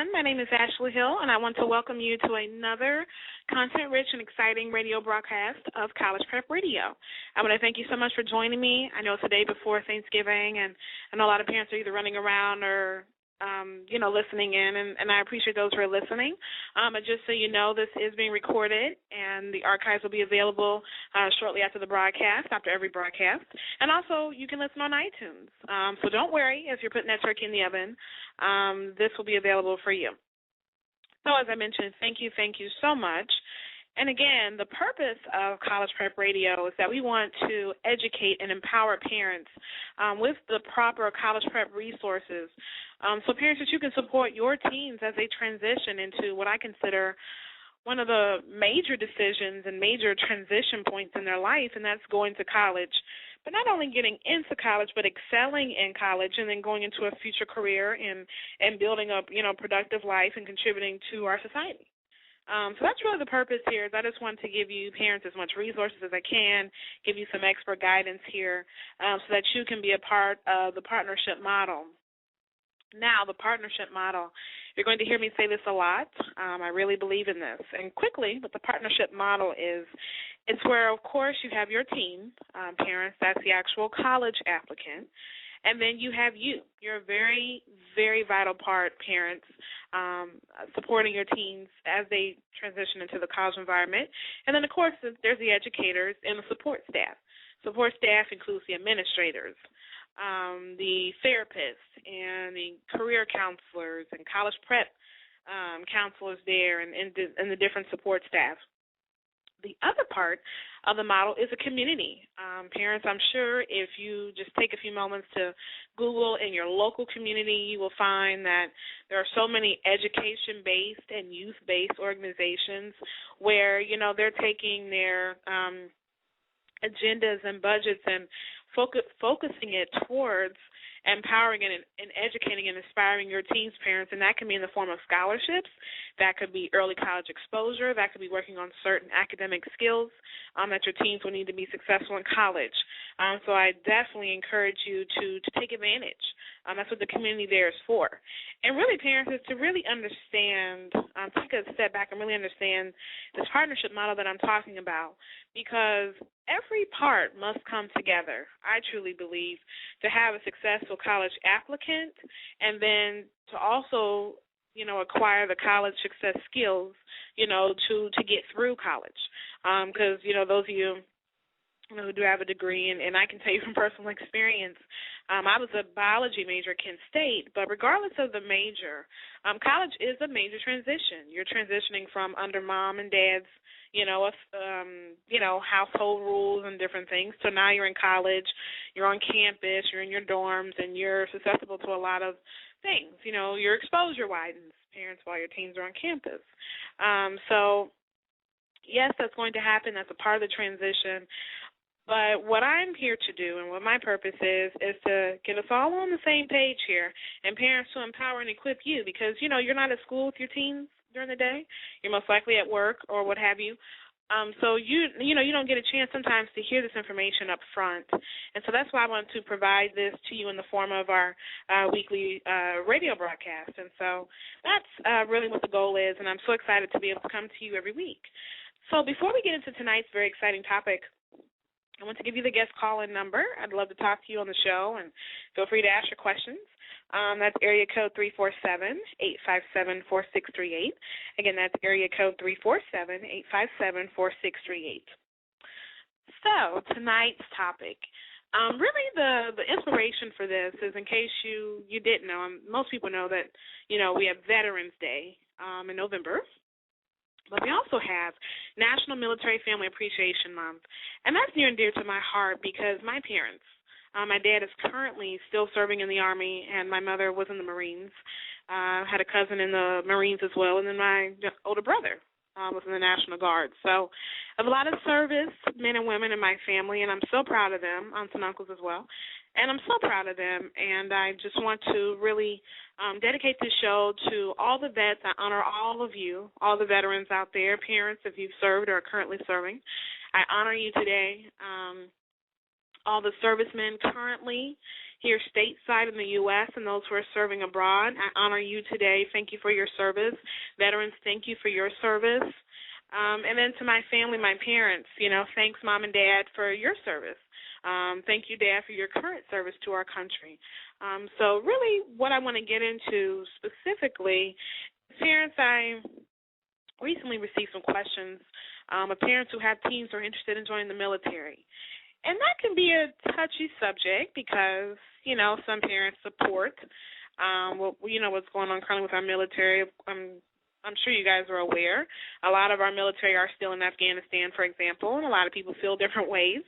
everyone. My name is Ashley Hill, and I want to welcome you to another content-rich and exciting radio broadcast of College Prep Radio. I want to thank you so much for joining me. I know it's the day before Thanksgiving, and I know a lot of parents are either running around or listening in, and I appreciate those who are listening. And just so you know, this is being recorded, and the archives will be available shortly after the broadcast, after every broadcast. And also, you can listen on iTunes. So don't worry if you're putting that turkey in the oven. This will be available for you. So as I mentioned, thank you so much. And again, the purpose of College Prep Radio is that we want to educate and empower parents with the proper college prep resources. So parents, that you can support your teens as they transition into what I consider one of the major decisions and major transition points in their life, and that's going to college. But not only getting into college, but excelling in college and then going into a future career and building a productive life and contributing to our society. So that's really the purpose here. Is I just want to give you parents as much resources as I can, give you some expert guidance here so that you can be a part of the partnership model. Now, the partnership model, you're going to hear me say this a lot. I really believe in this. And quickly, what the partnership model is, it's where, of course, you have your team, parents, that's the actual college applicant. And then you have you. You're a very, very vital part, parents, supporting your teens as they transition into the college environment. And then, of course, there's the educators and the support staff. Support staff includes the administrators, the therapists, and the career counselors and college prep counselors there and the different support staff. The other part of the model is a community. Parents, I'm sure if you just take a few moments to Google in your local community, you will find that there are so many education-based and youth-based organizations where, they're taking their agendas and budgets and focusing it towards empowering and educating and inspiring your teens, parents, and that can be in the form of scholarships. That could be early college exposure. That could be working on certain academic skills that your teens will need to be successful in college. So I definitely encourage you to take advantage. That's what the community there is for. And really, parents, is to really understand, take a step back and really understand this partnership model that I'm talking about, because every part must come together, I truly believe, to have a successful college applicant and then to also, acquire the college success skills, to get through college. Because, those of you who do have a degree, and I can tell you from personal experience, I was a biology major at Kent State, but regardless of the major, college is a major transition. You're transitioning from under mom and dad's, household rules and different things. So now you're in college, you're on campus, you're in your dorms, and you're susceptible to a lot of things. Your exposure widens, parents, while your teens are on campus. So, yes, that's going to happen. That's a part of the transition. But what I'm here to do and what my purpose is to get us all on the same page here, and parents to empower and equip you, because, you're not at school with your teens during the day. You're most likely at work or what have you. So you don't get a chance sometimes to hear this information up front. And so that's why I want to provide this to you in the form of our weekly radio broadcast. And so that's really what the goal is, and I'm so excited to be able to come to you every week. So before we get into tonight's very exciting topic, I want to give you the guest call-in number. I'd love to talk to you on the show, and feel free to ask your questions. That's area code 347-857-4638. Again, that's area code 347-857-4638. So tonight's topic, really the inspiration for this is, in case you didn't know, most people know that, we have Veterans Day in November. But we also have National Military Family Appreciation Month, and that's near and dear to my heart because my parents, my dad is currently still serving in the Army, and my mother was in the Marines. I had a cousin in the Marines as well, and then my older brother was in the National Guard. So I have a lot of service men and women in my family, and I'm so proud of them, aunts and uncles as well. And I'm so proud of them, and I just want to really dedicate this show to all the vets. I honor all of you, all the veterans out there, parents if you've served or are currently serving. I honor you today, all the servicemen currently here stateside in the U.S. and those who are serving abroad. I honor you today. Thank you for your service. Veterans, thank you for your service. And then to my family, my parents, thanks, Mom and Dad, for your service. Thank you, Dad, for your current service to our country. So really what I want to get into specifically, parents, I recently received some questions of parents who have teens who are interested in joining the military. And that can be a touchy subject because, some parents support what's going on currently with our military. I'm sure you guys are aware. A lot of our military are still in Afghanistan, for example, and a lot of people feel different ways,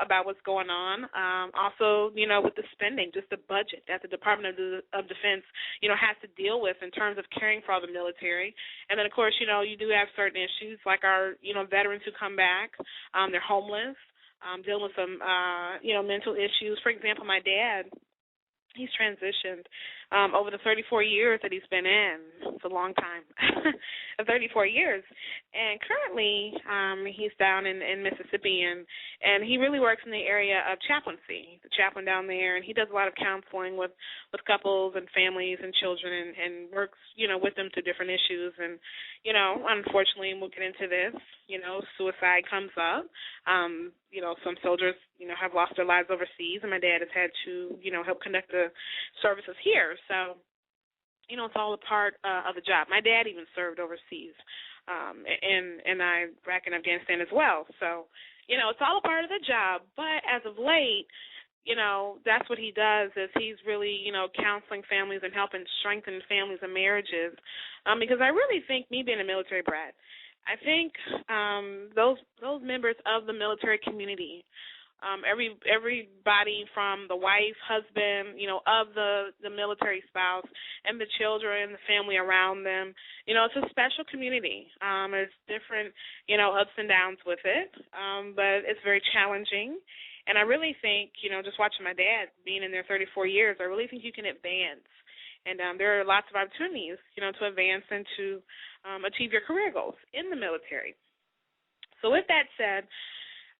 about what's going on. Also, with the spending, just the budget that the Department of Defense, has to deal with in terms of caring for all the military. And then, of course, you do have certain issues like our, veterans who come back. They're homeless, dealing with some, mental issues. For example, my dad, he's transitioned over the 34 years that he's been in. It's a long time, 34 years. And currently he's down in Mississippi, and he really works in the area of chaplaincy. He's a chaplain down there, and he does a lot of counseling with couples and families and children and works, with them through different issues. And, unfortunately, and we'll get into this, suicide comes up. Some soldiers, have lost their lives overseas, and my dad has had to, help conduct the services here. So, it's all a part of the job. My dad even served overseas in Iraq and Afghanistan as well. So, it's all a part of the job. But as of late, that's what he does is he's really, counseling families and helping strengthen families and marriages. Because I really think, me being a military brat, I think those members of the military community, everybody from the wife, husband, of the military spouse, and the children, the family around them, it's a special community. There's different, ups and downs with it, but it's very challenging. And I really think, just watching my dad being in there 34 years, I really think you can advance. And there are lots of opportunities, to advance and to achieve your career goals in the military. So with that said,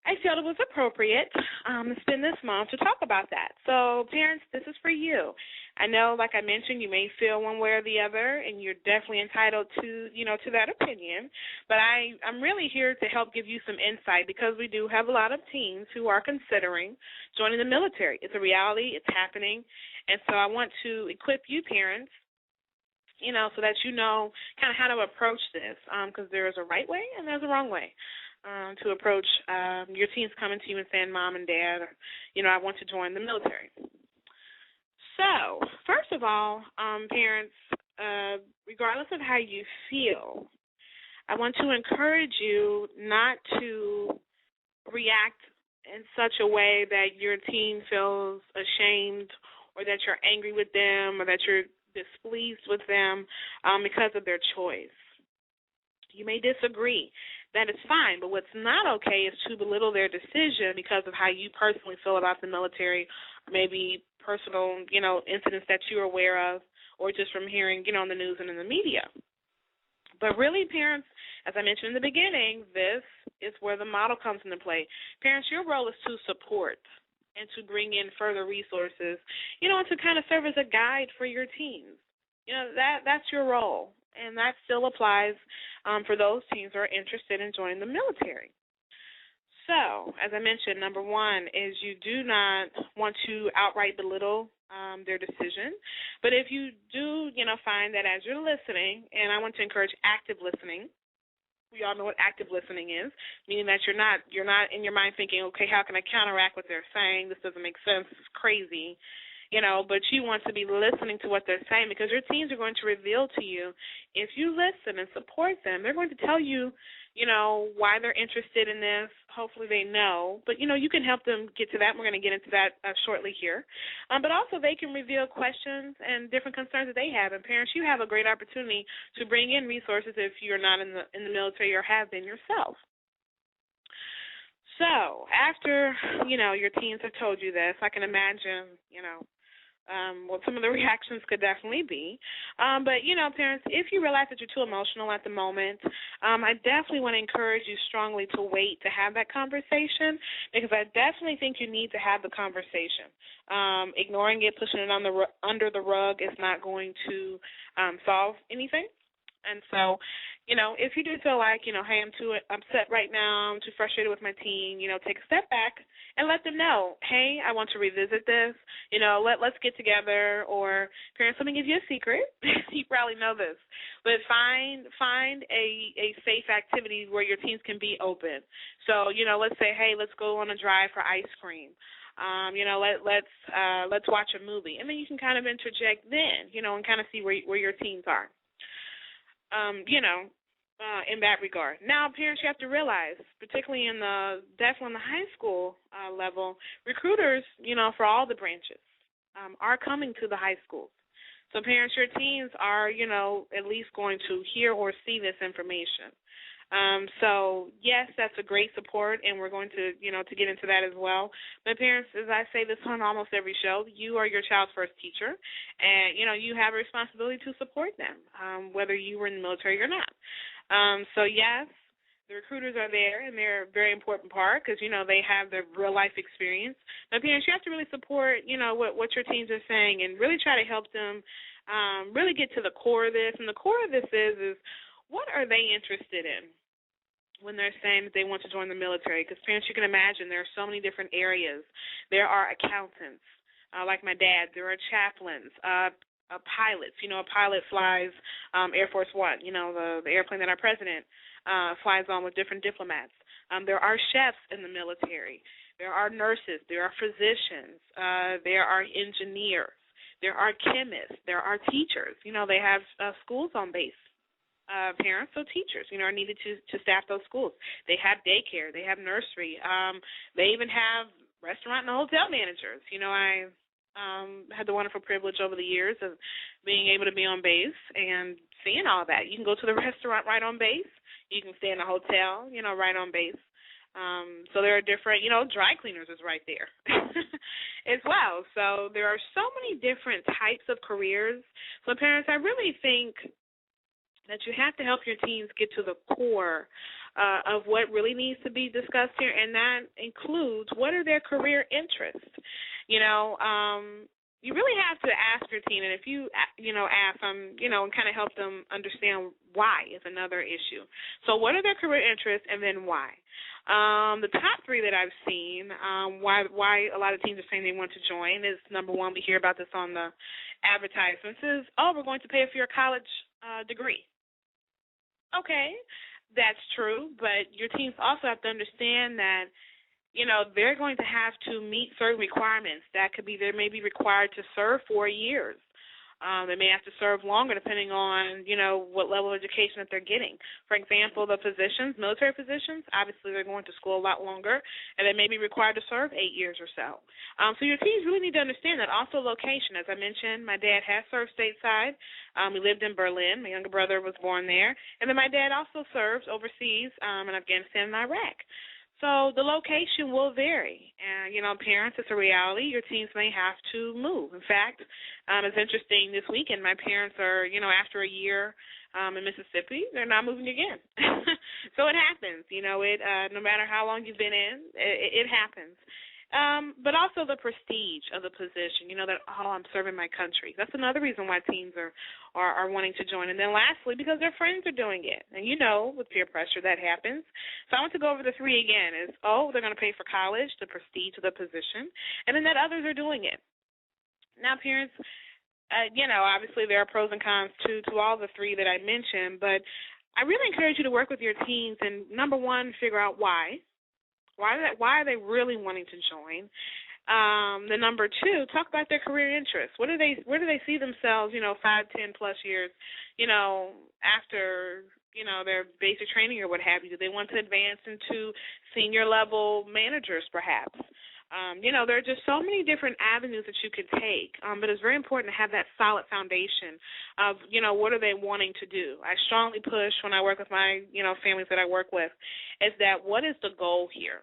I felt it was appropriate to spend this month to talk about that. So parents, this is for you. I know, like I mentioned, you may feel one way or the other, and you're definitely entitled to, to that opinion. But I'm really here to help give you some insight because we do have a lot of teens who are considering joining the military. It's a reality. It's happening. And so I want to equip you parents, so that you know kind of how to approach this because there is a right way and there's a wrong way to approach your teens coming to you and saying, Mom and Dad, I want to join the military. So, first of all, parents, regardless of how you feel, I want to encourage you not to react in such a way that your teen feels ashamed or that you're angry with them or that you're displeased with them because of their choice. You may disagree. That is fine, but what's not okay is to belittle their decision because of how you personally feel about the military, maybe personal, incidents that you're aware of, or just from hearing, on the news and in the media. But really, parents, as I mentioned in the beginning, this is where the model comes into play. Parents, your role is to support and to bring in further resources, and to kind of serve as a guide for your teens. That's your role, and that still applies for those teens who are interested in joining the military. So, as I mentioned, number one is you do not want to outright belittle their decision. But if you do, find that as you're listening, and I want to encourage active listening. We all know what active listening is, meaning that you're not in your mind thinking, okay, how can I counteract what they're saying? This doesn't make sense. It's crazy. But you want to be listening to what they're saying because your teens are going to reveal to you, if you listen and support them, they're going to tell you, why they're interested in this. Hopefully they know. But, you can help them get to that. We're going to get into that shortly here. But also they can reveal questions and different concerns that they have. And parents, you have a great opportunity to bring in resources if you're not in the military or have been yourself. So after, your teens have told you this, I can imagine, Well, some of the reactions could definitely be. But, parents, if you realize that you're too emotional at the moment, I definitely want to encourage you strongly to wait to have that conversation, because I definitely think you need to have the conversation. Ignoring it, pushing it under the rug is not going to solve anything. And so, if you do feel like, hey, I'm too upset right now, I'm too frustrated with my teen, take a step back and let them know, hey, I want to revisit this, let's get together. Or, parents, let me give you a secret. You probably know this. But find a safe activity where your teens can be open. So, let's say, hey, let's go on a drive for ice cream. Let's watch a movie. And then you can kind of interject then, and kind of see where your teens are. In that regard. Now, parents, you have to realize, particularly definitely in the high school level, recruiters, for all the branches are coming to the high schools. So, parents, your teens are, at least going to hear or see this information. So, yes, that's a great support, and we're going to, to get into that as well. But parents, as I say this on almost every show, you are your child's first teacher, and, you have a responsibility to support them, whether you were in the military or not. So, yes, the recruiters are there, and they're a very important part because, they have the real-life experience. But, parents, you have to really support, what your teens are saying and really try to help them really get to the core of this. And the core of this is what are they interested in when they're saying that they want to join the military? Because, parents, you can imagine there are so many different areas. There are accountants, like my dad. There are chaplains, pilots. A pilot flies Air Force One, the airplane that our president flies on with different diplomats. There are chefs in the military. There are nurses. There are physicians. There are engineers. There are chemists. There are teachers. They have schools on base. Parents, so teachers, are needed to staff those schools. They have daycare. They have nursery. They even have restaurant and hotel managers. I had the wonderful privilege over the years of being able to be on base and seeing all that. You can go to the restaurant right on base. You can stay in a hotel, right on base. So there are different, dry cleaners is right there as well. So there are so many different types of careers. So parents, I really think that you have to help your teens get to the core of what really needs to be discussed here, and that includes what are their career interests. You really have to ask your teen, and if you, ask them, and kind of help them understand why is another issue. So what are their career interests, and then why? The top three that I've seen, why a lot of teens are saying they want to join is, number one, we hear about this on the advertisements, is, we're going to pay for your college degree. Okay, that's true, but your teens also have to understand that, they're going to have to meet certain requirements that they may be required to serve 4 years. They may have to serve longer depending on, what level of education that they're getting. For example, the positions, military positions, obviously they're going to school a lot longer, and they may be required to serve 8 years or so. So your teens really need to understand that. Also location. As I mentioned, my dad has served stateside. We lived in Berlin. My younger brother was born there. And then my dad also served overseas in Afghanistan and Iraq. So the location will vary. And, parents, it's a reality. Your teens may have to move. In fact, it's interesting. This weekend, my parents are, after a year in Mississippi, they're not moving again. So it happens. No matter how long you've been in, it happens. But also the prestige of the position, that, I'm serving my country. That's another reason why teens are wanting to join. And then lastly, because their friends are doing it. And with peer pressure that happens. So I want to go over the three again is, they're going to pay for college, the prestige of the position, and then that others are doing it. Now, parents, obviously there are pros and cons to all the three that I mentioned, but I really encourage you to work with your teens and, number one, figure out why. Why are they really wanting to join? The number two, talk about their career interests. Where do they see themselves, 5, 10 plus years, after, their basic training or what have you? Do they want to advance into senior level managers perhaps? There are just so many different avenues that you could take, but it's very important to have that solid foundation of, what are they wanting to do? I strongly push when I work with my, families that I work with, is that what is the goal here?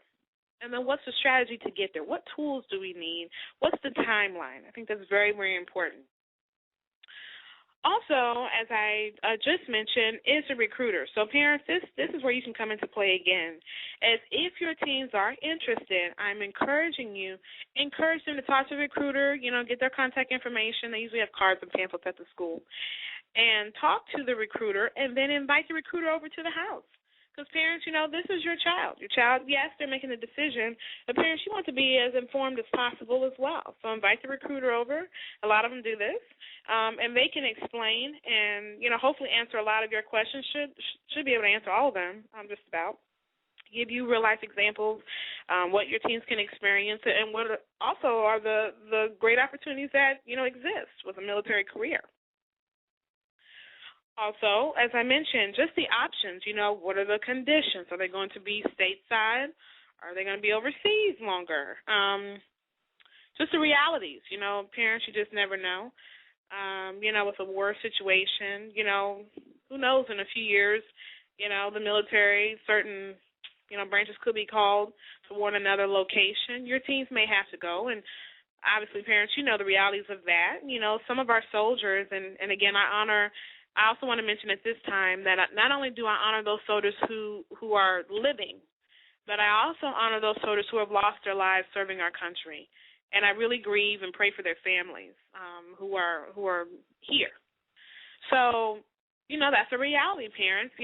And then what's the strategy to get there? What tools do we need? What's the timeline? I think that's very, very important. Also, as I just mentioned, is a recruiter. So parents, this is where you can come into play again. As if your teens are interested, I'm encouraging you, encourage them to talk to a recruiter, get their contact information. They usually have cards and pamphlets at the school. And talk to the recruiter, and then invite the recruiter over to the house. Because parents, this is your child. Your child, yes, they're making a decision, but parents, you want to be as informed as possible as well. So invite the recruiter over. A lot of them do this, and they can explain and, hopefully answer a lot of your questions. Should be able to answer all of them, just about. Give you real-life examples, what your teens can experience, and what also are the great opportunities that, exist with a military career. Also, as I mentioned, just the options, what are the conditions? Are they going to be stateside? Are they going to be overseas longer? Just the realities, parents, you just never know. With a war situation, who knows in a few years, the military, certain, branches could be called to warn another location. Your teens may have to go, and obviously, parents, the realities of that. Some of our soldiers, and again, I also want to mention at this time that not only do I honor those soldiers who are living, but I also honor those soldiers who have lost their lives serving our country. And I really grieve and pray for their families who are here. So, that's a reality, parents.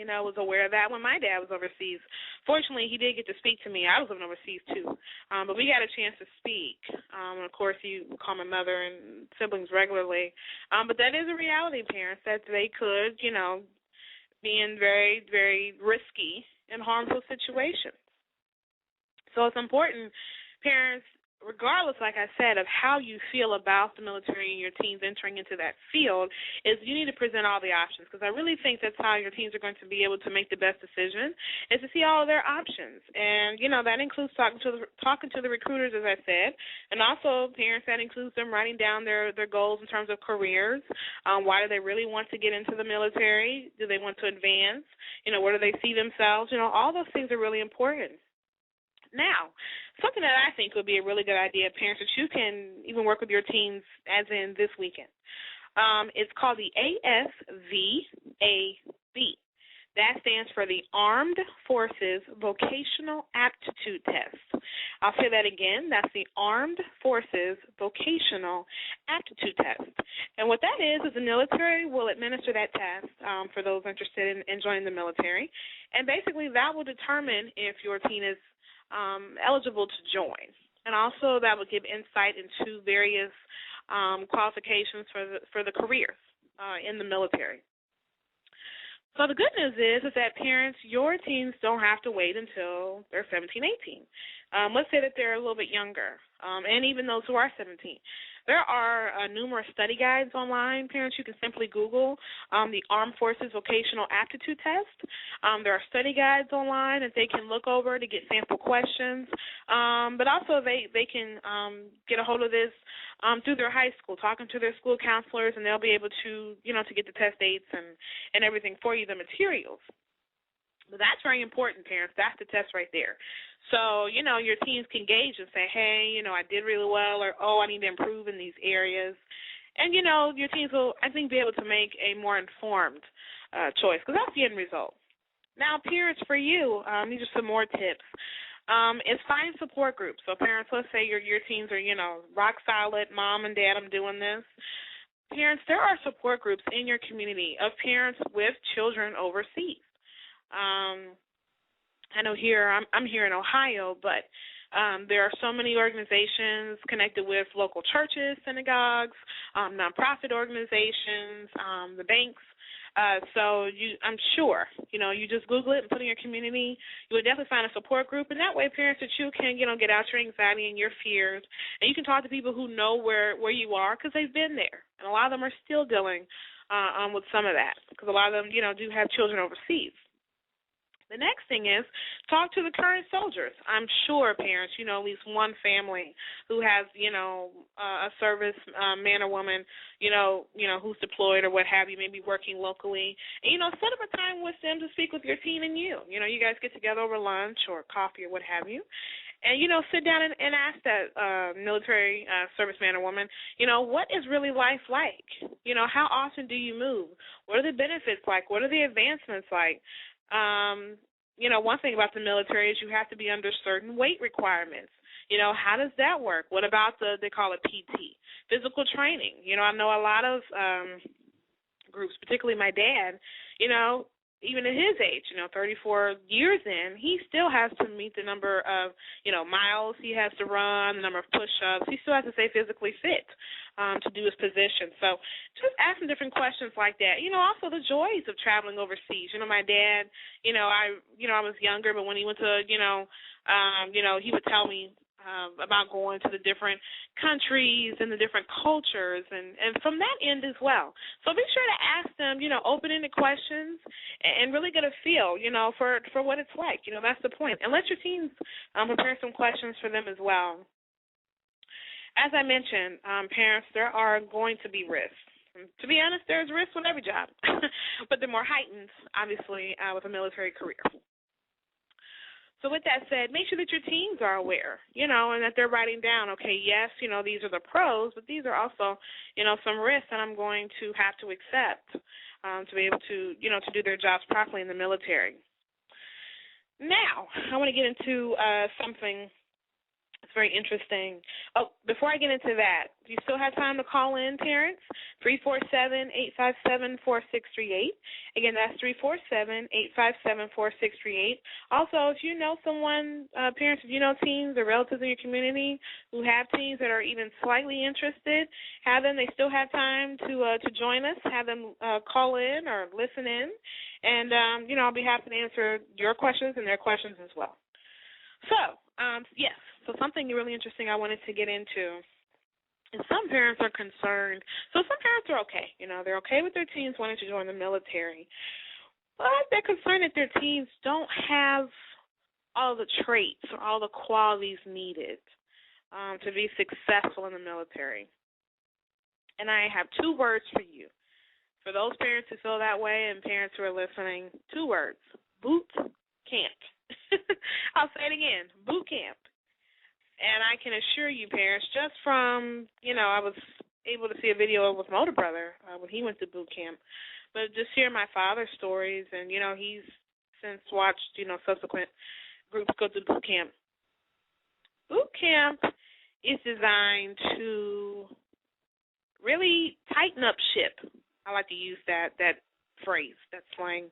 I was aware of that when my dad was overseas. Fortunately, he did get to speak to me. I was living overseas, too. But we got a chance to speak. Of course, you call my mother and siblings regularly. But that is a reality, parents, that they could, be in very, very risky and harmful situations. So it's important, parents, regardless, like I said, of how you feel about the military and your teens entering into that field, is you need to present all the options, because I really think that's how your teens are going to be able to make the best decision, is to see all of their options. And, that includes talking to the recruiters, as I said, and also, parents, that includes them writing down their goals in terms of careers. Why do they really want to get into the military? Do they want to advance? Where do they see themselves? All those things are really important. Now, something that I think would be a really good idea, parents, that you can even work with your teens as in this weekend. It's called the ASVAB. That stands for the Armed Forces Vocational Aptitude Test. I'll say that again. That's the Armed Forces Vocational Aptitude Test. And what that is the military will administer that test for those interested in joining the military. And basically that will determine if your teen is eligible to join. And also that will give insight into various qualifications for the careers in the military. So the good news is that parents, your teens don't have to wait until they're 17, 18. Let's say that they're a little bit younger, and even those who are 17. There are numerous study guides online. Parents, you can simply Google the Armed Forces Vocational Aptitude Test. There are study guides online that they can look over to get sample questions. But also they can get a hold of this through their high school, talking to their school counselors, and they'll be able to, to get the test dates and everything for you, the materials. But that's very important, parents. That's the test right there. So, your teens can gauge and say, hey, I did really well, or, oh, I need to improve in these areas. And, your teens will, I think, be able to make a more informed choice, because that's the end result. Now, parents, for you, these are some more tips. Is find support groups. So, parents, let's say your teens are, rock solid, mom and dad, I'm doing this. Parents, there are support groups in your community of parents with children overseas. I know I'm here in Ohio, but there are so many organizations connected with local churches, synagogues, nonprofit organizations, the banks. So I'm sure, you just Google it and put in your community, you would definitely find a support group. And that way, parents, that you can, get out your anxiety and your fears. And you can talk to people who know where you are, because they've been there. And a lot of them are still dealing with some of that, because a lot of them, do have children overseas. The next thing is talk to the current soldiers. I'm sure parents, at least one family who has, a service man or woman, who's deployed or what have you, maybe working locally. And, set up a time with them to speak with your teen and you. You guys get together over lunch or coffee or what have you. And, sit down and ask that military serviceman or woman, what is really life like? How often do you move? What are the benefits like? What are the advancements like? One thing about the military is you have to be under certain weight requirements. How does that work? What about they call it PT, physical training? I know a lot of groups, particularly my dad, even at his age, 34 years in, he still has to meet the number of, miles he has to run, the number of push-ups. He still has to stay physically fit to do his position. So just ask some different questions like that. Also the joys of traveling overseas. My dad, I was younger, but when he went to, he would tell me about going to the different countries and the different cultures and from that end as well. So be sure to ask them, open-ended questions and really get a feel, for what it's like. That's the point. And let your teens prepare some questions for them as well. As I mentioned, parents, there are going to be risks. To be honest, there's risks with every job, but they're more heightened, obviously, with a military career. So with that said, make sure that your teens are aware, and that they're writing down, okay, yes, these are the pros, but these are also, some risks that I'm going to have to accept to be able to, to do their jobs properly in the military. Now, I want to get into something that's very interesting. Oh, before I get into that, do you still have time to call in, parents? 347-857-4638. Again, that's 347-857-4638. Also, if you know someone, parents, if you know teens or relatives in your community who have teens that are even slightly interested, have them. They still have time to join us. Have them call in or listen in. And, I'll be happy to answer your questions and their questions as well. So, yes. So something really interesting I wanted to get into is some parents are concerned. So some parents are okay. They're okay with their teens wanting to join the military. But they're concerned that their teens don't have all the traits or all the qualities needed to be successful in the military. And I have two words for you. For those parents who feel that way and parents who are listening, two words: boot camp. I'll say it again, boot camp. And I can assure you, parents, just from, I was able to see a video with my older brother when he went to boot camp, but just hearing my father's stories, and, he's since watched, subsequent groups go to boot camp. Boot camp is designed to really tighten up ship. I like to use that phrase, that slang.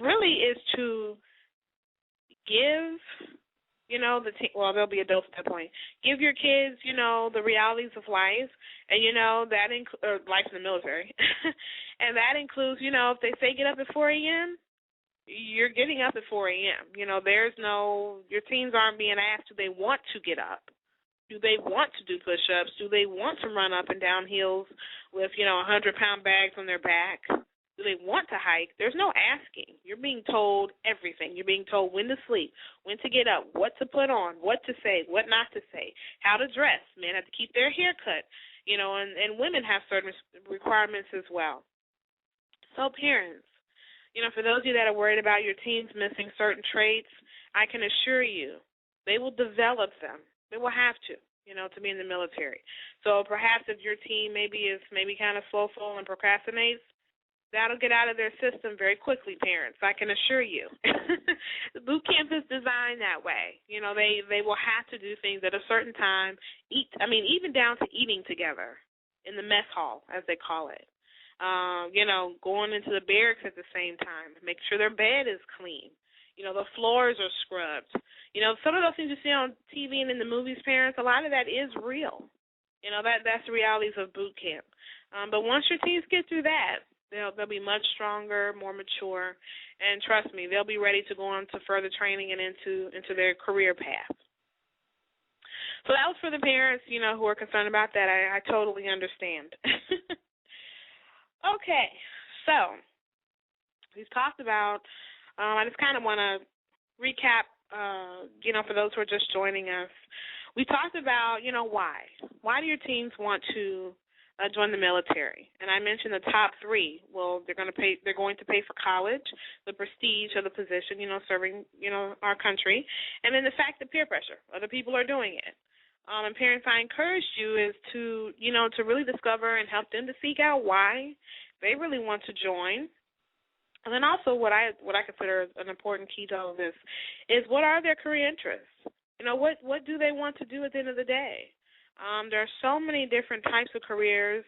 Really is to give, they'll be adults at that point. Give your kids, the realities of life, and, that life in the military. And that includes, if they say get up at 4 a.m., you're getting up at 4 a.m. Your teens aren't being asked, do they want to get up? Do they want to do push-ups? Do they want to run up and down hills with, 100-pound bags on their back? Do they want to hike? There's no asking. You're being told everything. You're being told when to sleep, when to get up, what to put on, what to say, what not to say, how to dress. Men have to keep their hair cut, and women have certain requirements as well. So parents, for those of you that are worried about your teens missing certain traits, I can assure you they will develop them. They will have to be in the military. So perhaps if your teen is kind of slowful and procrastinates, that'll get out of their system very quickly, parents. I can assure you. The boot camp is designed that way. They will have to do things at a certain time, even down to eating together in the mess hall, as they call it. Going into the barracks at the same time, make sure their bed is clean. The floors are scrubbed. Some of those things you see on TV and in the movies, parents, a lot of that is real. That's the realities of boot camp. But once your teens get through that, they'll be much stronger, more mature, and trust me, they'll be ready to go on to further training and into their career path. So that was for the parents, who are concerned about that. I totally understand. Okay, so we've talked about I just kind of want to recap, for those who are just joining us. We talked about, why. Why do your teens want to join the military? And I mentioned the top three. Well, they're going to pay for college, the prestige of the position, serving, our country, and then the fact that peer pressure, other people are doing it. And parents, I encourage you is to, to really discover and help them to seek out why they really want to join. And then also what I consider an important key to all of this is what are their career interests? What do they want to do at the end of the day? There are so many different types of careers.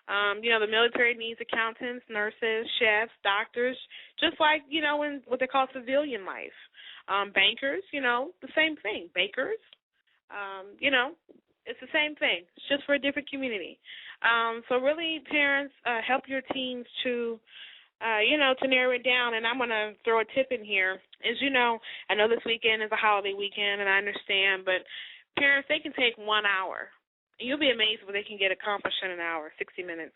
The military needs accountants, nurses, chefs, doctors, just like, in what they call civilian life. Bankers, the same thing. Bakers, it's the same thing. It's just for a different community. So really, parents, help your teens to narrow it down. And I'm going to throw a tip in here. As you know, I know this weekend is a holiday weekend, and I understand, but parents, they can take 1 hour. And you'll be amazed what they can get accomplished in an hour, 60 minutes.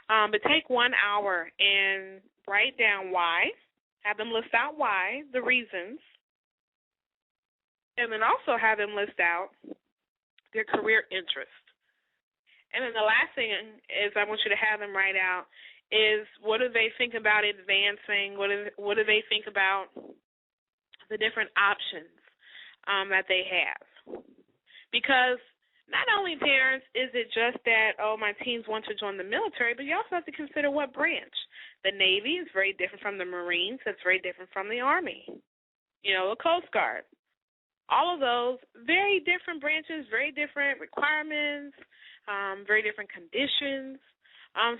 But take 1 hour and write down why. Have them list out why, the reasons. And then also have them list out their career interest. And then the last thing is I want you to have them write out is what do they think about advancing? What do they think about the different options that they have? Because not only, parents, is it just that, my teens want to join the military, but you also have to consider what branch. The Navy is very different from the Marines. That's very different from the Army. The Coast Guard. All of those, very different branches, very different requirements, very different conditions.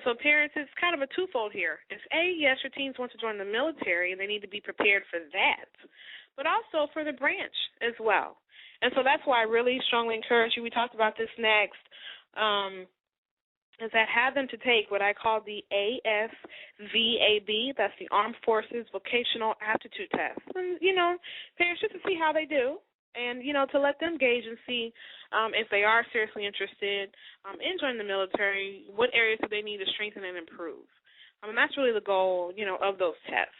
So parents, it's kind of a twofold here. It's yes, your teens want to join the military, and they need to be prepared for that, but also for the branch as well. And so that's why I really strongly encourage you. We talked about this next, is that have them to take what I call the ASVAB. That's the Armed Forces Vocational Aptitude Test. And, parents, just to see how they do. And, to let them gauge and see if they are seriously interested in joining the military, what areas do they need to strengthen and improve. And that's really the goal, of those tests.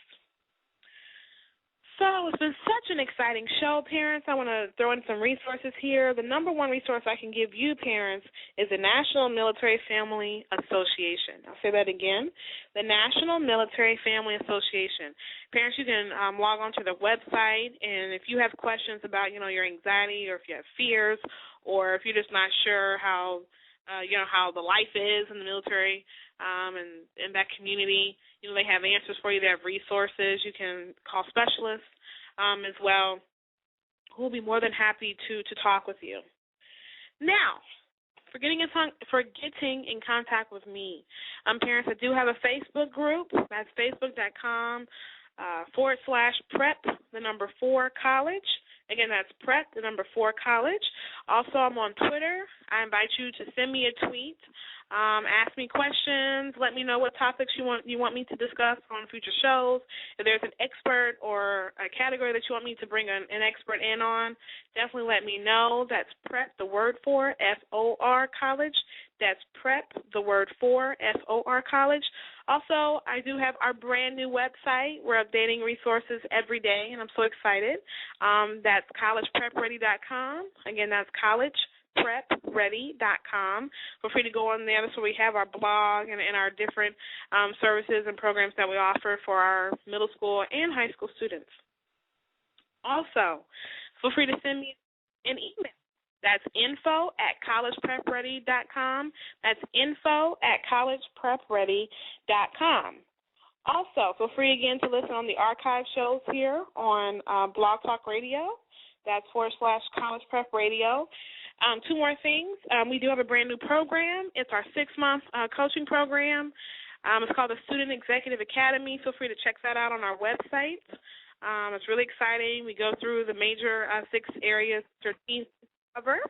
So it's been such an exciting show, parents. I want to throw in some resources here. The number one resource I can give you, parents, is the National Military Family Association. I'll say that again, the National Military Family Association. Parents, you can log on to their website, and if you have questions about, your anxiety, or if you have fears, or if you're just not sure how the life is in the military and in that community, they have answers for you. They have resources. You can call specialists as well, who will be more than happy to talk with you. Now, for getting in contact with me, parents, I do have a Facebook group. That's facebook.com/prep4college. Again, that's prep4college. Also, I'm on Twitter. I invite you to send me a tweet. Ask me questions. Let me know what topics you want me to discuss on future shows. If there's an expert or a category that you want me to bring an expert in on, definitely let me know. That's prep, the word for, FOR College. That's prep, the word for, FOR College. Also, I do have our brand new website. We're updating resources every day, and I'm so excited. That's collegeprepready.com. Again, that's collegeprepready.com. Feel free to go on there. That's where we have our blog and our different services and programs that we offer for our middle school and high school students. Also, feel free to send me an email. That's info@collegeprepready.com. That's info@collegeprepready.com. Also, feel free again to listen on the archive shows here on Blog Talk Radio. That's /College Prep Radio. Two more things. We do have a brand new program. It's our 6-month coaching program. It's called the Student Executive Academy. Feel free to check that out on our website. It's really exciting. We go through the major 6 areas for teens to cover.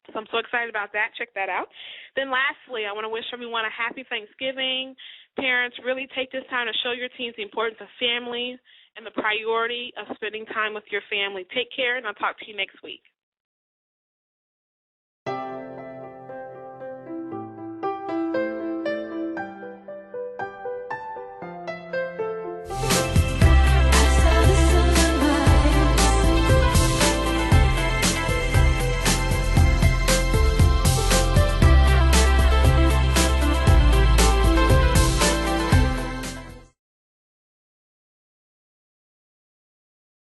So I'm so excited about that. Check that out. Then lastly, I want to wish everyone a happy Thanksgiving. Parents, really take this time to show your teens the importance of family and the priority of spending time with your family. Take care, and I'll talk to you next week.